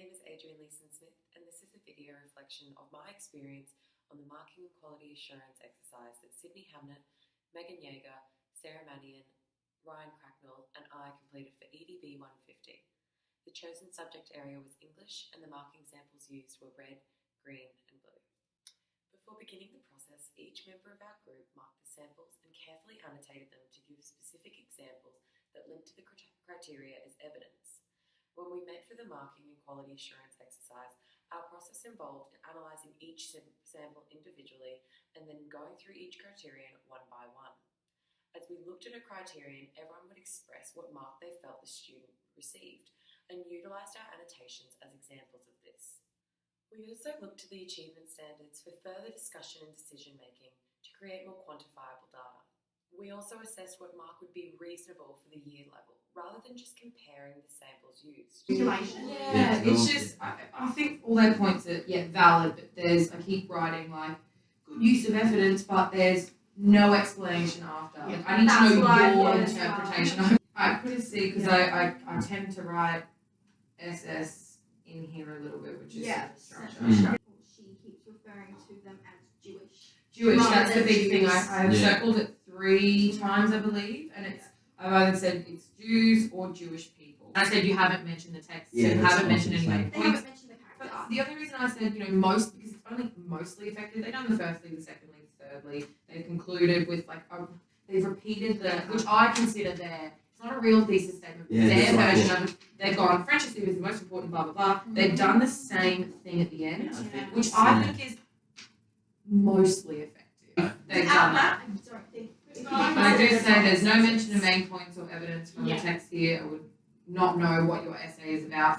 name is Adrienne Leeson-Smith, and this is a video reflection of my experience on the Marking and Quality Assurance exercise that Sydney Hamnet, Megan Yeager, Sarah Mannion, Ryan Cracknell, and I completed for EDB150. The chosen subject area was English, and the marking samples used were red, green, and blue. Before beginning the process, each member of our group marked the samples and carefully annotated them to give specific examples that linked to the criteria as evidence. When we met for the marking and quality assurance exercise, our process involved analysing each sample individually and then going through each criterion one by one. As we looked at a criterion, everyone would express what mark they felt the student received and utilised our annotations as examples of this. We also looked to the achievement standards for further discussion and decision making to create more quantifiable data. We also assessed what mark would be reasonable for the year level, rather than just comparing the samples used. Yeah, it's just, I think all their points are valid, but I keep writing like, good use of evidence, but there's no explanation after. Yeah. I need to know your interpretation. I put a C because I tend to write SS in here a little bit, which is structure. She keeps referring to them as Jewish, that's the big thing. I've circled it 3 times, I believe, and I've either said it's Jews or Jewish people. I said you haven't mentioned the text, so you haven't mentioned any main points. They haven't mentioned the characters. But the only reason I said, most, because it's only mostly effective, they've done the firstly, the secondly, the thirdly, they've concluded with they've repeated which I consider it's not a real thesis statement, but their version of it. They've gone, French is the most important, blah, blah, blah. They've done the same thing at the end, which I think is mostly effective. They've done that. I do say there's no mention of main points or evidence from the text here. I would not know what your essay is about.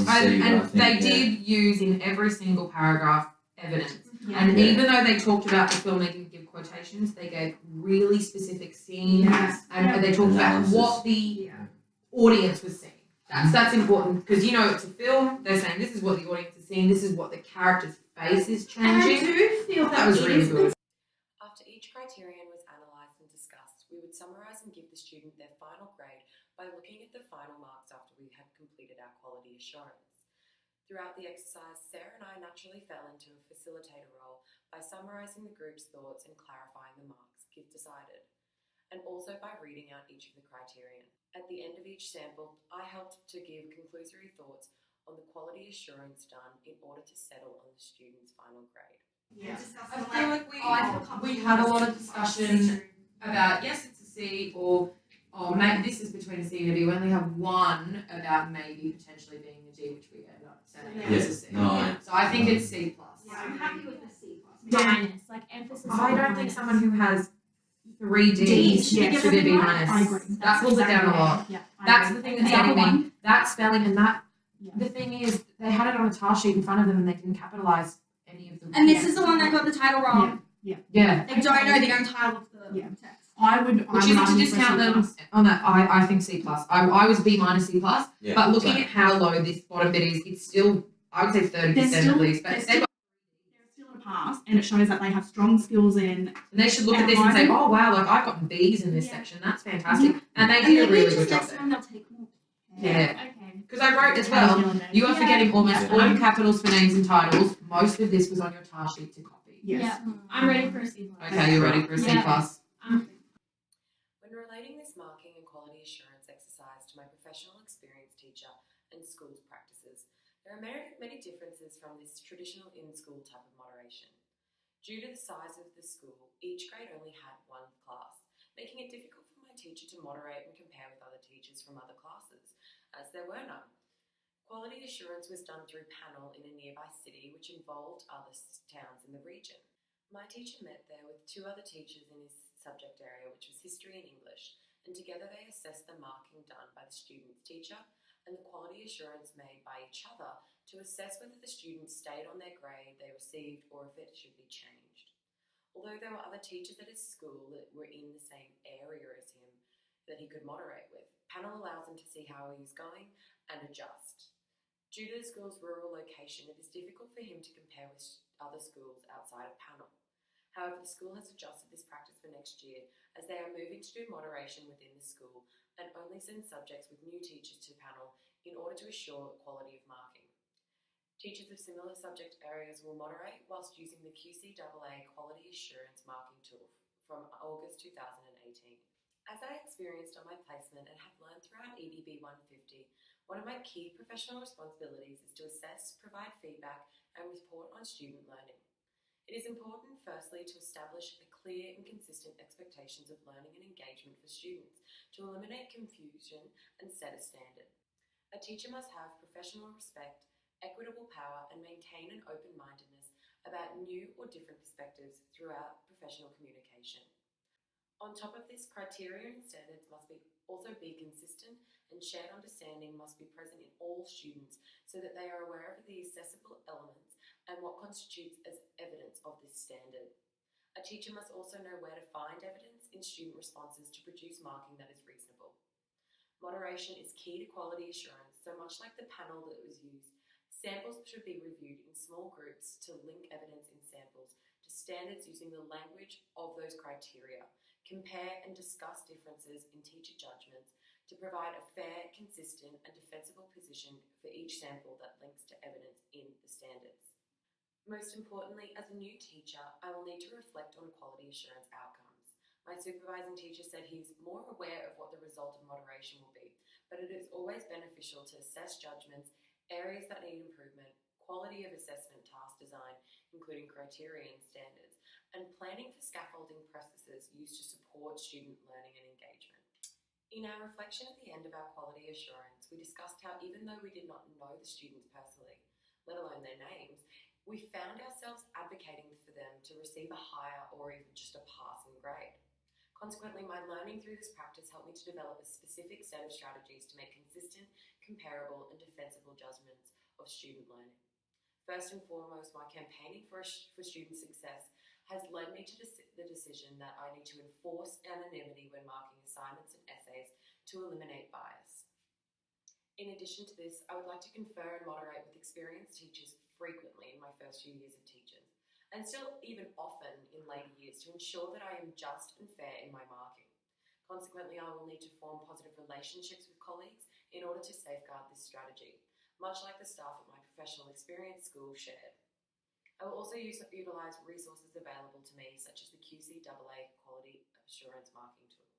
And they did use in every single paragraph evidence. And even though they talked about the film, they didn't give quotations. They gave really specific scenes, and they talked about what the audience was seeing. That's important because it's a film. They're saying this is what the audience is seeing. This is what the character's face is changing. And I do feel that was really good. After each criterion was analysed and discussed, we would summarise and give the student their final grade by looking at the final marks after we had completed our quality assurance. Throughout the exercise, Sarah and I naturally fell into a facilitator role by summarising the group's thoughts and clarifying the marks GIF decided, and also by reading out each of the criterion. At the end of each sample, I helped to give conclusory thoughts on the quality assurance done in order to settle on the student's final grade. Yeah, I feel like we had a lot of discussion about, yes, it's a C, or maybe this is between a C and a B. We only have one about maybe potentially being a D, which we end up saying is a C. So I think it's C+. Yeah, I'm happy with the C+. Minus, emphasis. I don't think someone who has 3 Ds should be B minus. I agree. That pulls it down a lot. Yeah, that's the thing that's getting me. That spelling and that. The thing is, they had it on a task sheet in front of them and they didn't capitalise any of them. And this is the one that got the title wrong. Yeah. They don't know the own title of the text. Which isn't to discount them on that. I think C+. I was B minus C+, but looking at how low this bottom bit is, it's still, I would say 30% at least. But they're still in a pass, and it shows that they have strong skills in. And they should look at this and say, oh wow, I got B's in this section. That's fantastic. And they did a really good job there. Okay. Because I wrote as well, you are forgetting almost all capitals for names and titles. Most of this was on your task sheet to copy. Yes. I'm ready for a C+. Okay, you're ready for a C+. When relating this marking and quality assurance exercise to my professional experience teacher and school's practices, there are many differences from this traditional in-school type of moderation. Due to the size of the school, each grade only had 1 class, making it difficult for my teacher to moderate and compare with other teachers from other classes, as there were none. Quality assurance was done through panel in a nearby city, which involved other towns in the region. My teacher met there with 2 other teachers in his subject area, which was history and English, and together they assessed the marking done by the student's teacher and the quality assurance made by each other to assess whether the students stayed on their grade they received or if it should be changed. Although there were other teachers at his school that were in the same area as him that he could moderate with, panel allows him to see how he is going and adjust. Due to the school's rural location, it is difficult for him to compare with other schools outside of panel. However, the school has adjusted this practice for next year as they are moving to do moderation within the school and only send subjects with new teachers to panel in order to assure quality of marking. Teachers of similar subject areas will moderate whilst using the QCAA Quality Assurance Marking Tool from August 2018. As I experienced on my placement and have learned throughout EDB150, one of my key professional responsibilities is to assess, provide feedback, and report on student learning. It is important, firstly, to establish a clear and consistent expectations of learning and engagement for students to eliminate confusion and set a standard. A teacher must have professional respect, equitable power, and maintain an open-mindedness about new or different perspectives throughout professional communication. On top of this, criteria and standards must also be consistent, and shared understanding must be present in all students so that they are aware of the accessible elements and what constitutes as evidence of this standard. A teacher must also know where to find evidence in student responses to produce marking that is reasonable. Moderation is key to quality assurance, so much like the panel that was used, samples should be reviewed in small groups to link evidence in samples to standards using the language of those criteria, compare and discuss differences in teacher judgments to provide a fair, consistent and defensible position for each sample that links to evidence in the standards. Most importantly, as a new teacher, I will need to reflect on quality assurance outcomes. My supervising teacher said he is more aware of what the result of moderation will be, but it is always beneficial to assess judgments, areas that need improvement, quality of assessment task design, including criteria and standards, and planning for scaffolding processes used to support student learning and engagement. In our reflection at the end of our quality assurance, we discussed how even though we did not know the students personally, let alone their names, we found ourselves advocating for them to receive a higher or even just a passing grade. Consequently, my learning through this practice helped me to develop a specific set of strategies to make consistent, comparable and defensible judgments of student learning. First and foremost, my campaigning for student success has led me to the decision that I need to enforce anonymity when marking assignments and essays to eliminate bias. In addition to this, I would like to confer and moderate with experienced teachers frequently in my first few years of teaching, and still even often in later years to ensure that I am just and fair in my marking. Consequently, I will need to form positive relationships with colleagues in order to safeguard this strategy, much like the staff at my professional experience school shared. I will also utilise resources available to me, such as the QCAA Quality Assurance Marking Tool.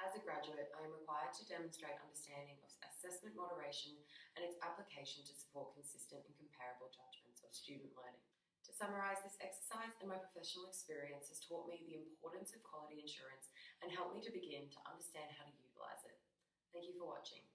As a graduate, I am required to demonstrate understanding of assessment moderation and its application to support consistent and comparable judgments of student learning. To summarise, this exercise and my professional experience has taught me the importance of quality assurance and helped me to begin to understand how to utilise it. Thank you for watching.